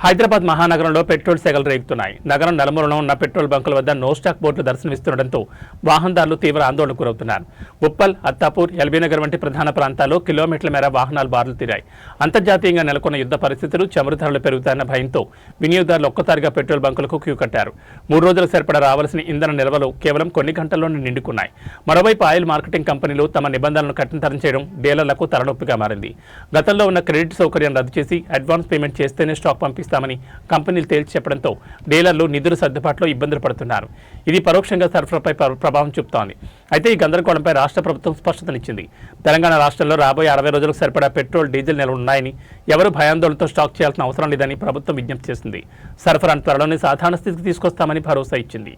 హైదరాబాద్ మహానగరంలో పెట్రోల్ సెగలు రేగుతున్నాయి. నగరం నలుమూలన ఉన్న పెట్రోల్ బంకుల వద్ద నో స్టాక్ బోర్డులు దర్శనమిస్తుండటంతో వాహనదారులు తీవ్ర ఆందోళనకు గురవుతున్నారు. ఉప్పల్, అత్తాపూర్, ఎల్బీనగర్ వంటి ప్రధాన ప్రాంతాల్లో కిలోమీటర్ల మేర వాహనాలు బారులు తీరాయి. అంతర్జాతీయంగా నెలకొన్న యుద్ధ పరిస్థితులు, చమురు ధరలు పెరుగుతాయన్న భయంతో వినియోగదారులు ఒక్కసారిగా పెట్రోల్ బంకులకు క్యూ కట్టారు. 3 రోజులకు సరిపడా రావాల్సిన ఇంధన నిల్వలు కేవలం కొన్ని గంటల్లోనే నిండుకున్నాయి. మరోవైపు ఆయిల్ మార్కెటింగ్ కంపెనీలు తమ నిబంధనలను కఠినతరం చేయడం డీలర్లకు తలనొప్పిగా మారింది. గతంలో ఉన్న క్రెడిట్ సౌకర్యం రద్దు చేసి అడ్వాన్స్ పేమెంట్ చేస్తేనే స్టాక్ పంపిస్తామని కంపెనీలు తేల్చి చెప్పడంతో డీలర్లు నిధుల సర్దుబాటులో ఇబ్బందులు పడుతున్నారు. ఇది పరోక్షంగా సరఫరాపై ప్రభావం చూపుతోంది. అయితే ఈ గందరగోళంపై రాష్ట్ర ప్రభుత్వం స్పష్టతనిచ్చింది. తెలంగాణ రాష్ట్రంలో రాబోయే 60 రోజులకు సరిపడా పెట్రోల్, డీజిల్ నిల్వలు ఉన్నాయని, ఎవరు భయాందోళనతో స్టాక్ చేయాల్సిన అవసరం లేదని ప్రభుత్వం విజ్ఞప్తి చేసింది. సరఫరాను త్వరలోనే సాధారణ స్థితికి తీసుకొస్తామని భరోసా ఇచ్చింది.